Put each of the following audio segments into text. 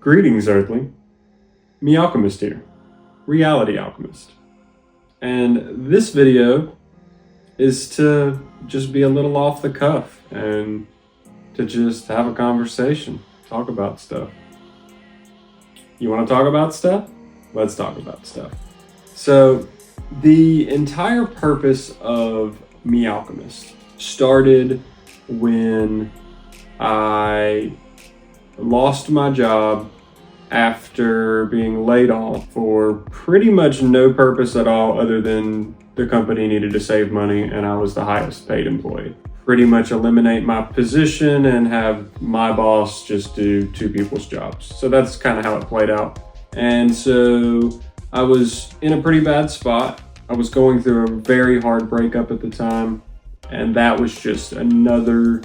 Greetings, Earthling. MEOWCHEMIST here, Reality Alchemist. And this video is to just be a little off the cuff and to just have a conversation, talk about stuff. You want to talk about stuff? Let's talk about stuff. So, the entire purpose of MEOWCHEMIST started when I lost my job after being laid off for pretty much no purpose at all other than the company needed to save money and I was the highest paid employee. Pretty much eliminate my position and have my boss just do two people's jobs. So that's kind of how it played out. And so I was in a pretty bad spot. I was going through a very hard breakup at the time, and that was just another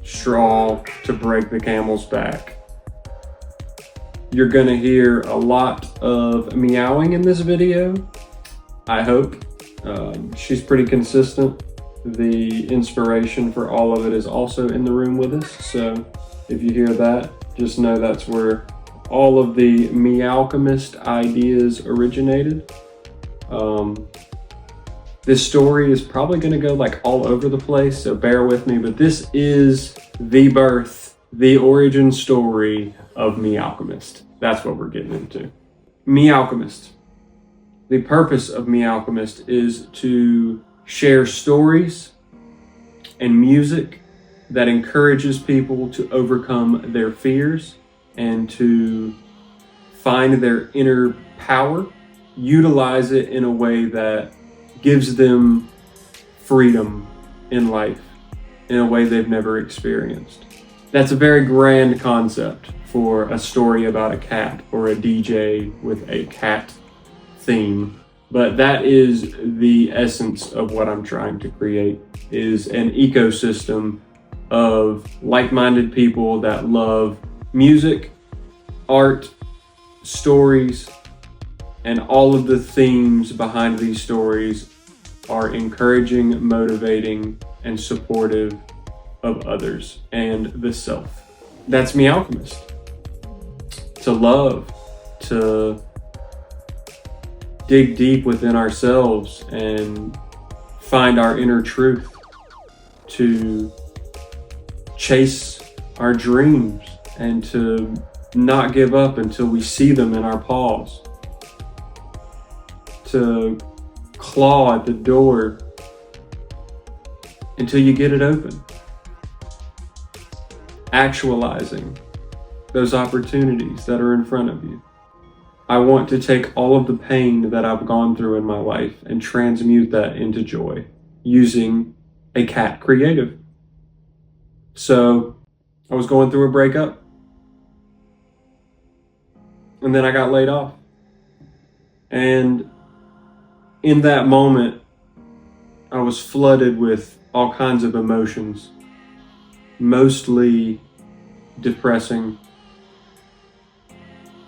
straw to break the camel's back. You're gonna hear a lot of meowing in this video, I hope. She's pretty consistent. The inspiration for all of it is also in the room with us, so if you hear that, just know that's where all of the MEOWCHEMIST ideas originated. This story is probably gonna go like all over the place, so bear with me, but this is the birth, the origin story of MEOWCHEMIST. That's what we're getting into. MEOWCHEMIST. The purpose of MEOWCHEMIST is to share stories and music that encourages people to overcome their fears and to find their inner power, utilize it in a way that gives them freedom in life in a way they've never experienced. That's a very grand concept for a story about a cat or a DJ with a cat theme, but that is the essence of what I'm trying to create, is an ecosystem of like-minded people that love music, art, stories, and all of the themes behind these stories are encouraging, motivating, and supportive of others and the self. That's MEOWCHEMIST. To love, to dig deep within ourselves and find our inner truth, to chase our dreams and to not give up until we see them in our paws, to claw at the door until you get it open, actualizing those opportunities that are in front of you. I want to take all of the pain that I've gone through in my life and transmute that into joy using a cat creative. So I was going through a breakup, and then I got laid off. And in that moment, I was flooded with all kinds of emotions, mostly depressing,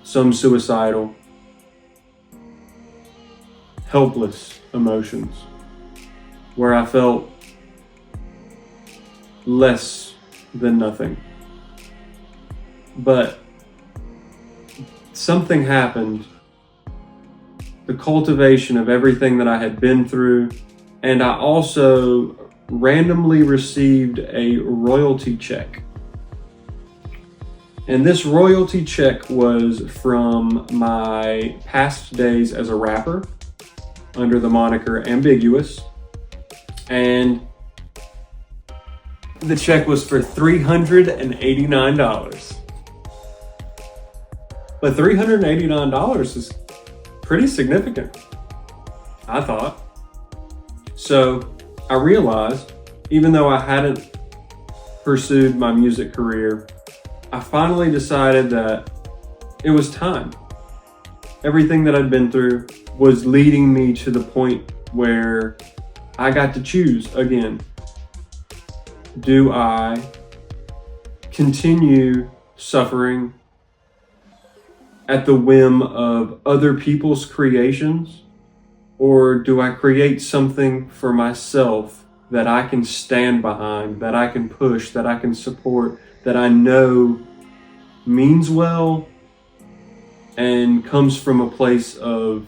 some suicidal, helpless emotions, where I felt less than nothing. But something happened, the cultivation of everything that I had been through, and I also randomly received a royalty check. And this royalty check was from my past days as a rapper under the moniker Ambiguous. And the check was for $389. But $389 is pretty significant, I thought. So I realized, even though I hadn't pursued my music career, I finally decided that it was time. Everything that I'd been through was leading me to the point where I got to choose again. Do I continue suffering at the whim of other people's creations, or do I create something for myself that I can stand behind, that I can push, that I can support, that I know means well and comes from a place of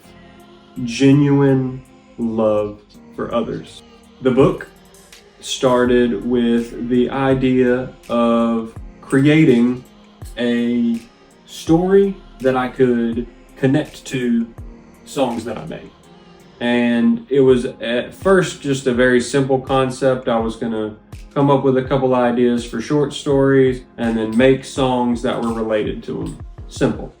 genuine love for others. The book started with the idea of creating a story that I could connect to songs that I made. And it was at first just a very simple concept. I was gonna come up with a couple ideas for short stories and then make songs that were related to them. Simple.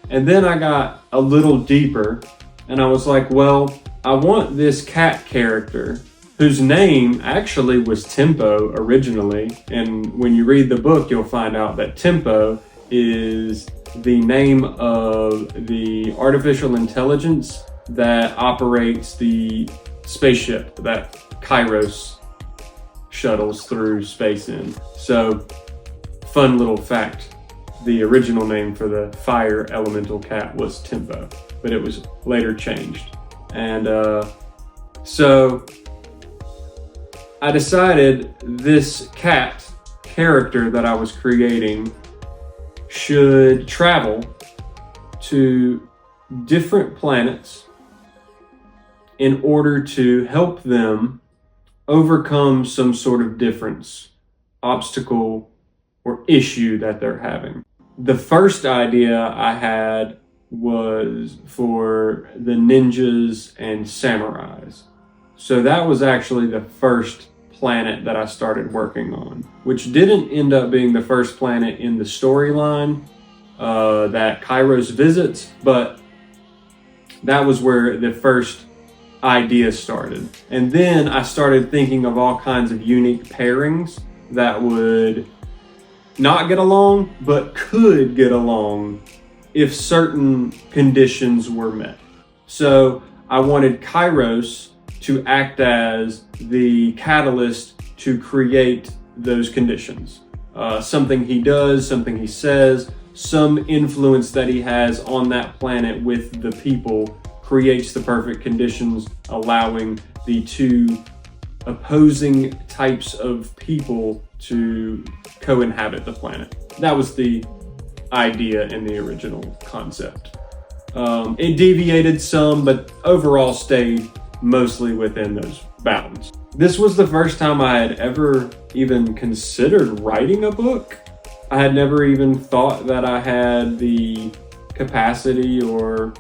And then I got a little deeper and I was like, well, I want this cat character whose name actually was Tempo originally. And when you read the book, you'll find out that Tempo is the name of the artificial intelligence that operates the spaceship that Kairos shuttles through space in. So, fun little fact, the original name for the fire elemental cat was Tempo, but it was later changed. And so I decided this cat character that I was creating should travel to different planets in order to help them overcome some sort of difference, obstacle, or issue that they're having. The first idea I had was for the ninjas and samurais. So that was actually the first planet that I started working on, which didn't end up being the first planet in the storyline that Kairos visits, but that was where the first idea started. And then I started thinking of all kinds of unique pairings that would not get along, but could get along if certain conditions were met. So I wanted Kairos to act as the catalyst to create those conditions. Something he does, something he says, some influence that he has on that planet with the people creates the perfect conditions, allowing the two opposing types of people to co-inhabit the planet. That was the idea in the original concept. It deviated some, but overall stayed mostly within those bounds. This was the first time I had ever even considered writing a book. I had never even thought that I had the capacity or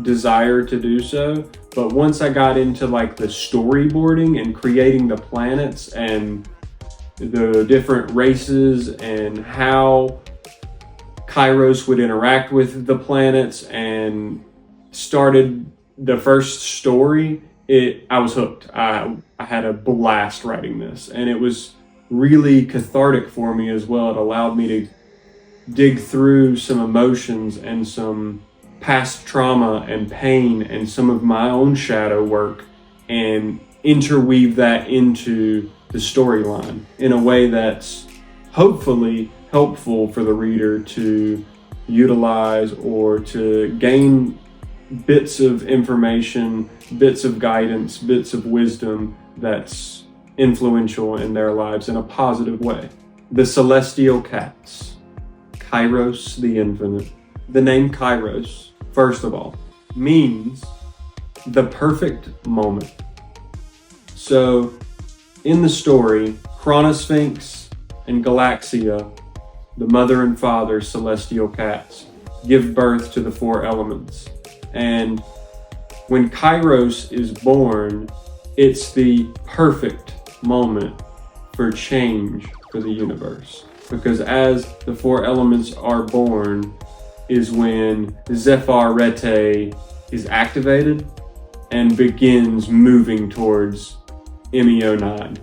desire to do so. But once I got into like the storyboarding and creating the planets and the different races and how Kairos would interact with the planets and started the first story, I was hooked. I had a blast writing this, and it was really cathartic for me as well. It allowed me to dig through some emotions and some past trauma and pain and some of my own shadow work and interweave that into the storyline in a way that's hopefully helpful for the reader to utilize or to gain bits of information, bits of guidance, bits of wisdom that's influential in their lives in a positive way. The Celestial Cats, Kairos the Infinite. The name Kairos, first of all, means the perfect moment. So in the story, Chronosphinx and Galaxia, the mother and father celestial cats, give birth to the four elements. And when Kairos is born, it's the perfect moment for change for the universe. Because as the four elements are born is when Zephyr Rete is activated and begins moving towards MEO9.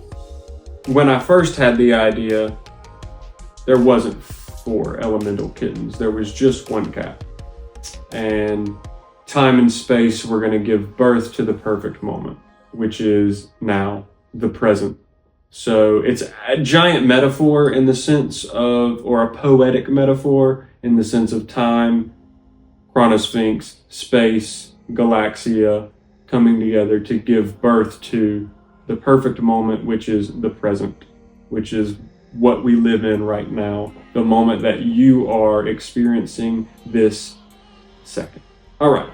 When I first had the idea, there wasn't four elemental kittens. There was just one cat. And time and space were going to give birth to the perfect moment, which is now, the present. So it's a giant metaphor in the sense of, or a poetic metaphor in the sense of time, Chronosphinx, space, Galaxia coming together to give birth to the perfect moment, which is the present, which is what we live in right now, the moment that you are experiencing this second. All right.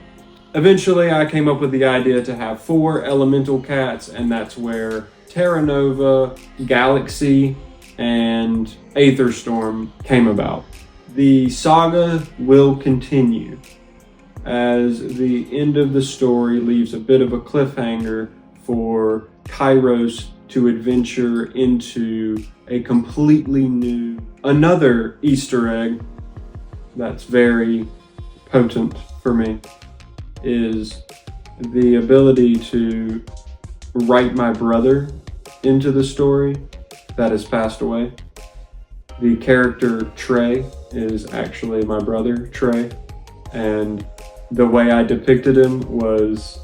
Eventually, I came up with the idea to have 4 elemental cats, and that's where Terra Nova, Galaxy, and Aetherstorm came about. The saga will continue, as the end of the story leaves a bit of a cliffhanger for Kairos to adventure into a completely new, another Easter egg that's very potent for me is the ability to write my brother into the story that has passed away. The character Trey is actually my brother, Trey, and the way I depicted him was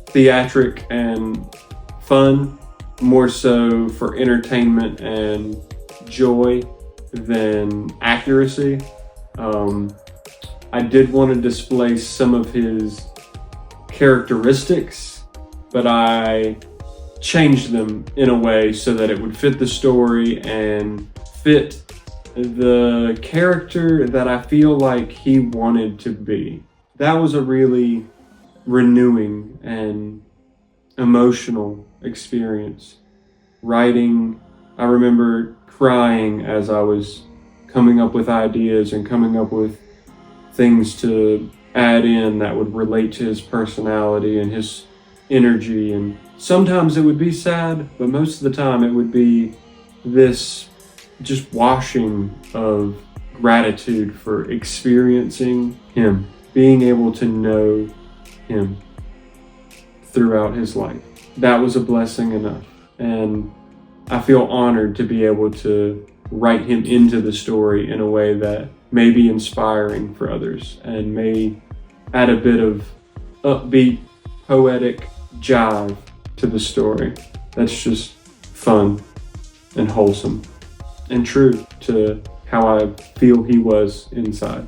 theatric and fun, more so for entertainment and joy than accuracy. I did want to display some of his characteristics, but I changed them in a way so that it would fit the story and fit the character that I feel like he wanted to be. That was a really renewing and emotional experience. Writing, I remember crying as I was coming up with ideas and coming up with things to add in that would relate to his personality and his energy. And sometimes it would be sad, but most of the time it would be this just washing of gratitude for experiencing him, being able to know him throughout his life. That was a blessing enough. And I feel honored to be able to write him into the story in a way that may be inspiring for others and may add a bit of upbeat, poetic jive to the story that's just fun and wholesome and true to how I feel he was inside.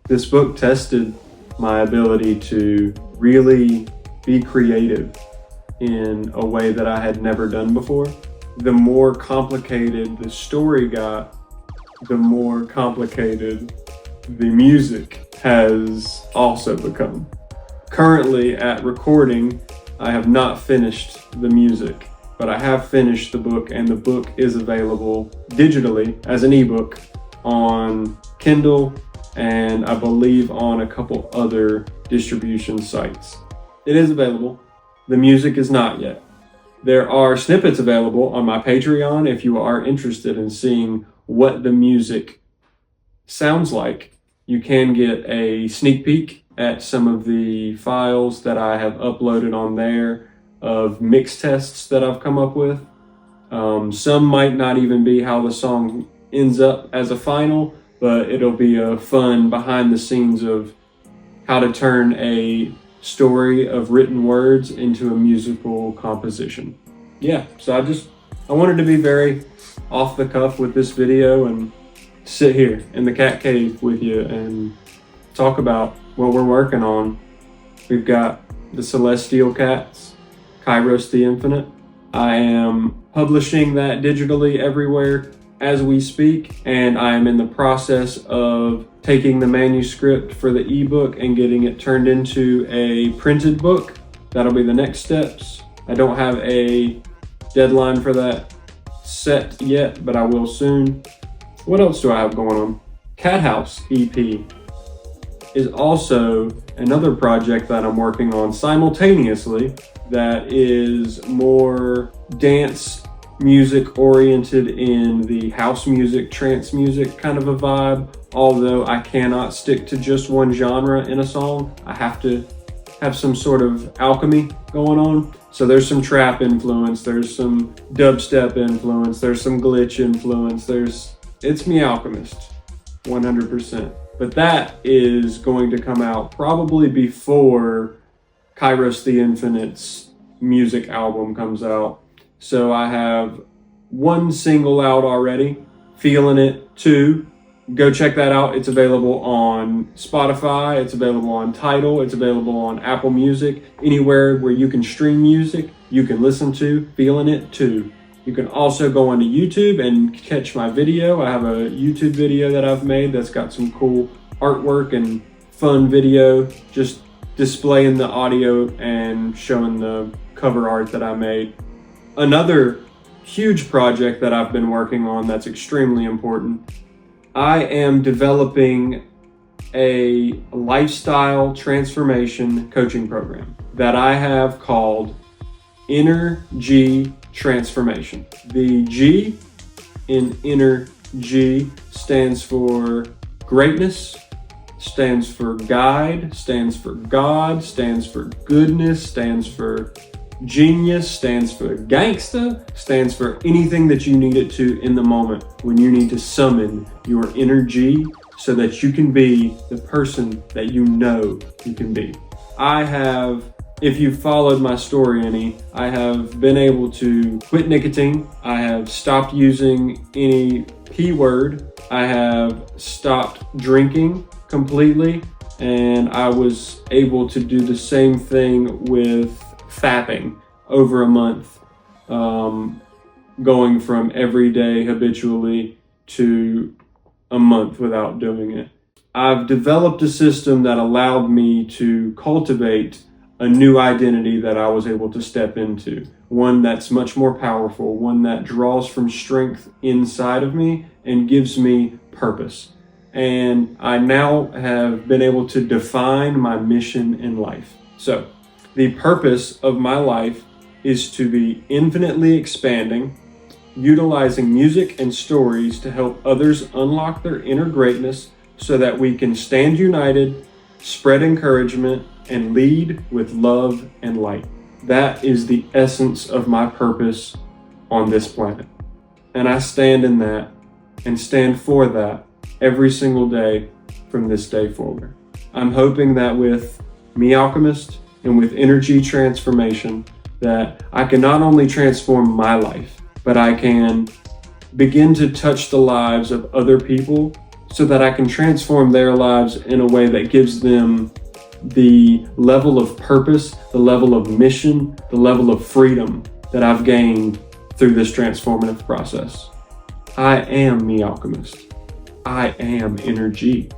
This book tested my ability to really be creative in a way that I had never done before. The more complicated the story got, the more complicated the music has also become. Currently at recording, I have not finished the music, but I have finished the book, and the book is available digitally as an ebook on Kindle and I believe on a couple other distribution sites. It is available. The music is not yet. There are snippets available on my Patreon if you are interested in seeing what the music sounds like. You can get a sneak peek at some of the files that I have uploaded on there of mix tests that I've come up with. Some might not even be how the song ends up as a final, but it'll be a fun behind the scenes of how to turn a story of written words into a musical composition. Yeah, so I wanted to be very off the cuff with this video and sit here in the cat cave with you and talk about what we're working on. We've got the Celestial Cats, Kairos the Infinite. I am publishing that digitally everywhere as we speak, and I am in the process of taking the manuscript for the ebook and getting it turned into a printed book. That'll be the next steps. I don't have a deadline for that set yet, but I will soon. What else do I have going on? Cat House EP is also another project that I'm working on simultaneously that is more dance music oriented in the house music, trance music kind of a vibe. Although I cannot stick to just one genre in a song, I have to have some sort of alchemy going on. So there's some trap influence, there's some dubstep influence, there's some glitch influence, it's MEOWCHEMIST, 100%. But that is going to come out probably before Kairos the Infinite's music album comes out. So I have one single out already, Feeling It 2. Go check that out. It's available on Spotify, it's available on Tidal, it's available on Apple Music. Anywhere where you can stream music, you can listen to Feeling It 2. You can also go onto YouTube and catch my video. I have a YouTube video that I've made that's got some cool artwork and fun video, just displaying the audio and showing the cover art that I made. Another huge project that I've been working on that's extremely important. I am developing a lifestyle transformation coaching program that I have called Inner G Transformation. The G in Inner G stands for greatness, stands for guide, stands for God, stands for goodness, stands for genius, stands for gangsta, stands for anything that you need it to in the moment when you need to summon your inner G so that you can be the person that you know you can be. I have, if you've followed my story any, I have been able to quit nicotine. I have stopped using any P word. I have stopped drinking completely, and I was able to do the same thing with fapping over a month, going from every day habitually to a month without doing it. I've developed a system that allowed me to cultivate a new identity that I was able to step into, one that's much more powerful, one that draws from strength inside of me and gives me purpose. And I now have been able to define my mission in life. So the purpose of my life is to be infinitely expanding, utilizing music and stories to help others unlock their inner greatness so that we can stand united, spread encouragement, and lead with love and light. That is the essence of my purpose on this planet. And I stand in that and stand for that every single day from this day forward. I'm hoping that with MEOWCHEMIST and with energy transformation, that I can not only transform my life, but I can begin to touch the lives of other people so that I can transform their lives in a way that gives them the level of purpose, the level of mission, the level of freedom that I've gained through this transformative process. I am MEOWCHEMIST. I am Energy.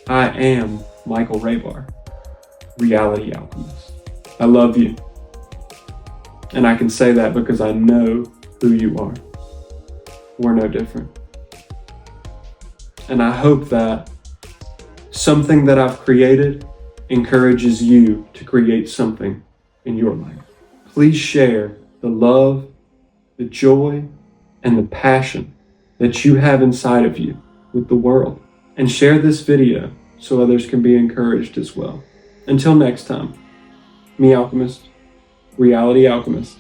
I am Michael Raybar, Reality Alchemist. I love you. And I can say that because I know who you are. We're no different. And I hope that something that I've created encourages you to create something in your life. Please share the love, the joy, and the passion that you have inside of you with the world. And share this video so others can be encouraged as well. Until next time, MEOWCHEMIST, Reality Alchemist.